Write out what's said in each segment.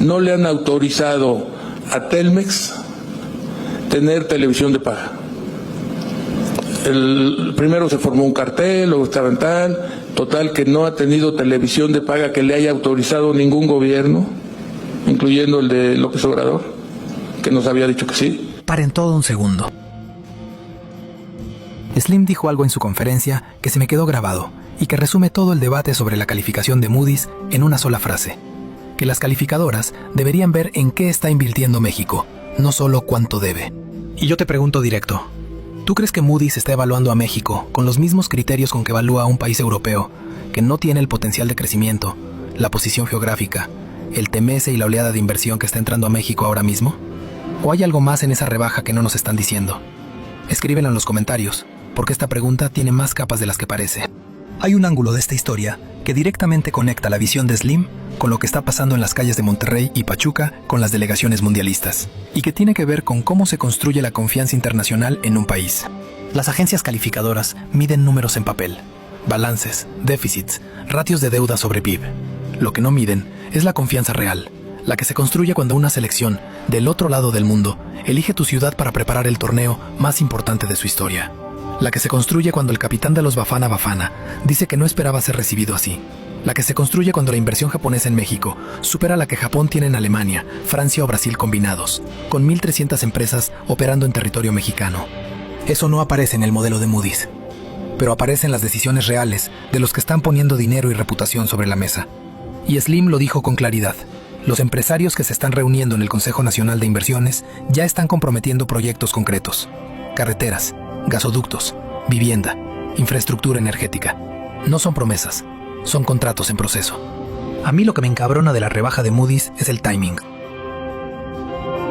no le han autorizado a Telmex tener televisión de paga. Primero se formó un cartel, luego estaba en total que no ha tenido televisión de paga que le haya autorizado ningún gobierno, incluyendo el de López Obrador, que nos había dicho que sí. Paren todo un segundo. Slim dijo algo en su conferencia que se me quedó grabado y que resume todo el debate sobre la calificación de Moody's en una sola frase: que las calificadoras deberían ver en qué está invirtiendo México, no solo cuánto debe. Y yo te pregunto directo, ¿tú crees que Moody's está evaluando a México con los mismos criterios con que evalúa a un país europeo que no tiene el potencial de crecimiento, la posición geográfica, el TMS y la oleada de inversión que está entrando a México ahora mismo? ¿O hay algo más en esa rebaja que no nos están diciendo? Escríbelo en los comentarios, porque esta pregunta tiene más capas de las que parece. Hay un ángulo de esta historia que directamente conecta la visión de Slim con lo que está pasando en las calles de Monterrey y Pachuca con las delegaciones mundialistas, y que tiene que ver con cómo se construye la confianza internacional en un país. Las agencias calificadoras miden números en papel, balances, déficits, ratios de deuda sobre PIB. Lo que no miden es la confianza real, la que se construye cuando una selección del otro lado del mundo elige tu ciudad para preparar el torneo más importante de su historia. La que se construye cuando el capitán de los Bafana Bafana dice que no esperaba ser recibido así. La que se construye cuando la inversión japonesa en México supera la que Japón tiene en Alemania, Francia o Brasil combinados, con 1.300 empresas operando en territorio mexicano. Eso no aparece en el modelo de Moody's, pero aparece en las decisiones reales de los que están poniendo dinero y reputación sobre la mesa. Y Slim lo dijo con claridad: los empresarios que se están reuniendo en el Consejo Nacional de Inversiones ya están comprometiendo proyectos concretos: carreteras, gasoductos, vivienda, infraestructura energética. No son promesas, son contratos en proceso. A mí lo que me encabrona de la rebaja de Moody's es el timing.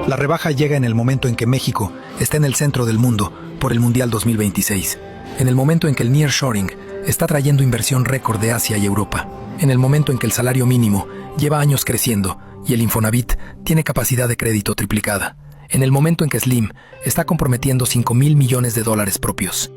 La rebaja llega en el momento en que México está en el centro del mundo por el Mundial 2026, en el momento en que el nearshoring está trayendo inversión récord de Asia y Europa, en el momento en que el salario mínimo lleva años creciendo y el Infonavit tiene capacidad de crédito triplicada, en el momento en que Slim está comprometiendo $5,000 millones propios.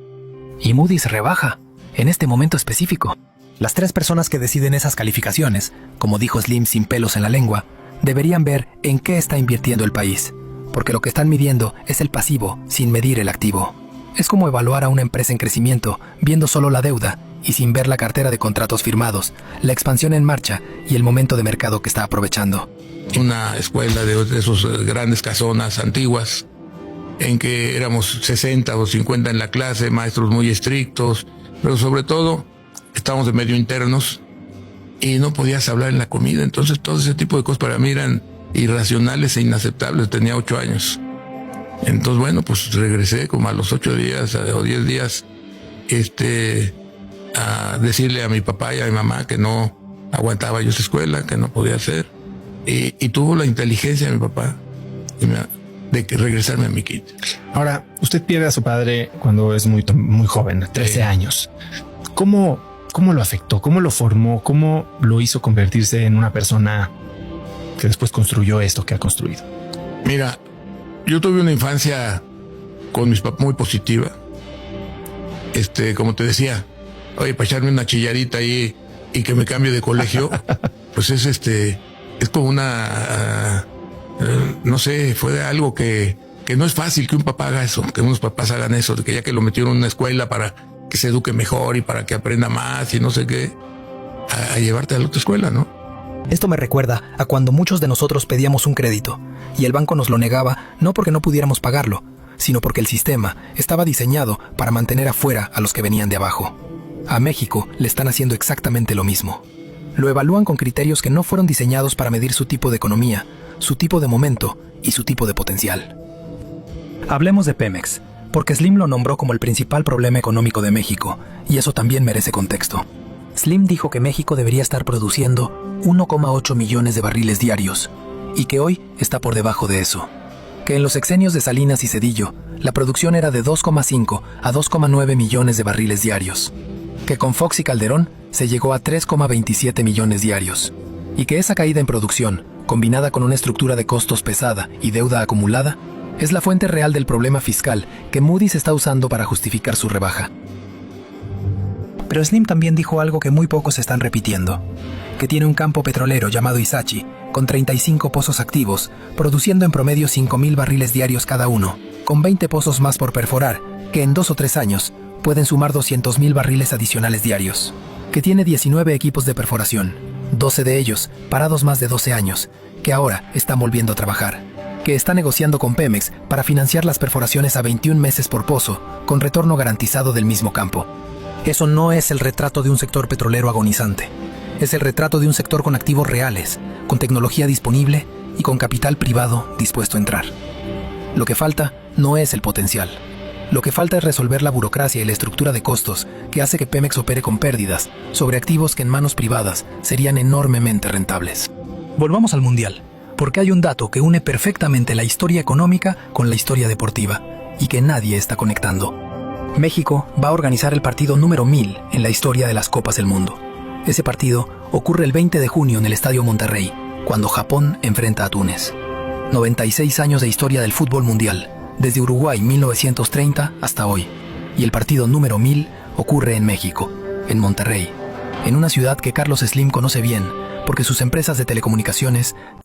Y Moody's rebaja, en este momento específico. Las tres personas que deciden esas calificaciones, como dijo Slim sin pelos en la lengua, deberían ver en qué está invirtiendo el país, porque lo que están midiendo es el pasivo sin medir el activo. Es como evaluar a una empresa en crecimiento viendo solo la deuda y sin ver la cartera de contratos firmados, la expansión en marcha y el momento de mercado que está aprovechando. Una escuela de esos grandes casonas antiguas, en que éramos 60 o 50 en la clase, maestros muy estrictos, pero sobre todo estábamos de medio internos y no podías hablar en la comida. Entonces todo ese tipo de cosas para mí eran irracionales e inaceptables. Tenía 8 años. Entonces, bueno, pues regresé como a los 8 días o 10 días a decirle a mi papá y a mi mamá que no aguantaba yo esa escuela, que no podía hacer. Y tuvo la inteligencia de mi papá de regresarme a mi kit. Ahora, usted pierde a su padre cuando es muy joven, 13 años. ¿Cómo lo afectó? ¿Cómo lo formó? ¿Cómo lo hizo convertirse en una persona que después construyó esto que ha construido? Mira, yo tuve una infancia con mis papás muy positiva. Como te decía, oye, para echarme una chillarita ahí y que me cambie de colegio, pues es como una, no sé, fue algo que no es fácil que un papá haga eso, que unos papás hagan eso, de que ya que lo metieron en una escuela para que se eduque mejor y para que aprenda más y no sé qué, a llevarte a la otra escuela, ¿no? Esto me recuerda a cuando muchos de nosotros pedíamos un crédito y el banco nos lo negaba no porque no pudiéramos pagarlo, sino porque el sistema estaba diseñado para mantener afuera a los que venían de abajo. A México le están haciendo exactamente lo mismo. Lo evalúan con criterios que no fueron diseñados para medir su tipo de economía, su tipo de momento y su tipo de potencial. Hablemos de Pemex, porque Slim lo nombró como el principal problema económico de México, y eso también merece contexto. Slim dijo que México debería estar produciendo 1,8 millones de barriles diarios, y que hoy está por debajo de eso. Que en los sexenios de Salinas y Zedillo, la producción era de 2,5 a 2,9 millones de barriles diarios. Que con Fox y Calderón se llegó a 3,27 millones diarios. Y que esa caída en producción, combinada con una estructura de costos pesada y deuda acumulada, es la fuente real del problema fiscal que Moody's está usando para justificar su rebaja. Pero Slim también dijo algo que muy pocos están repitiendo, que tiene un campo petrolero llamado Ixachi, con 35 pozos activos, produciendo en promedio 5.000 barriles diarios cada uno, con 20 pozos más por perforar, que en 2 o 3 años pueden sumar 200.000 barriles adicionales diarios. Que tiene 19 equipos de perforación, 12 de ellos parados más de 12 años, que ahora están volviendo a trabajar. Que está negociando con Pemex para financiar las perforaciones a 21 meses por pozo, con retorno garantizado del mismo campo. Eso no es el retrato de un sector petrolero agonizante. Es el retrato de un sector con activos reales, con tecnología disponible y con capital privado dispuesto a entrar. Lo que falta no es el potencial. Lo que falta es resolver la burocracia y la estructura de costos que hace que Pemex opere con pérdidas sobre activos que en manos privadas serían enormemente rentables. Volvamos al Mundial, porque hay un dato que une perfectamente la historia económica con la historia deportiva y que nadie está conectando. México va a organizar el partido número 1000 en la historia de las Copas del Mundo. Ese partido ocurre el 20 de junio en el Estadio Monterrey, cuando Japón enfrenta a Túnez. 96 años de historia del fútbol mundial, desde Uruguay 1930 hasta hoy. Y el partido número 1000 ocurre en México, en Monterrey, en una ciudad que Carlos Slim conoce bien, porque sus empresas de telecomunicaciones